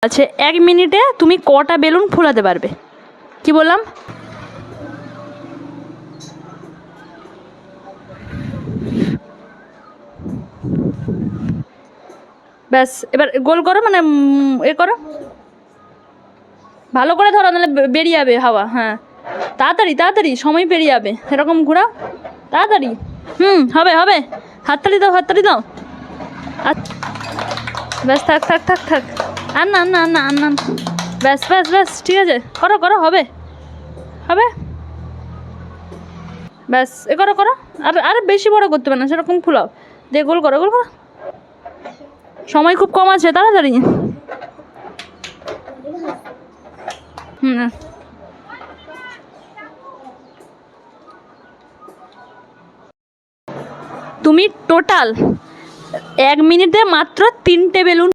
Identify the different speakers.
Speaker 1: আছে 1 মিনিটে তুমি কটা বেলুন ফোলাতে পারবে? কি বললাম? ব্যাস, এবার গোল করো, মানে এ করো, ভালো করে ধরো, নাহলে বেরিয়ে যাবে হাওয়া। হ্যাঁ, তাড়াতাড়ি তাড়াতাড়ি, সময় পেরিয়ে যাবে, এরকম ঘোরাও তাড়াতাড়ি। হবে হবে, হাততালি দাও, হাততালি দাও। ব্যাস, থাক থাক থাক থাক, আর না না না না, ব্যাস ব্যাস ব্যাস, ঠিক আছে, করো করো, হবে হবে, ব্যাস, এ করো করো, আর আর বেশি বড় করতে পারে না, সেরকম ফুলাও, দিয়ে গোল করো, গোল করো, সময় খুব কম আছে, তাড়াতাড়ি। তুমি টোটাল 1 মিনিটে মাত্র 3টে বেলুন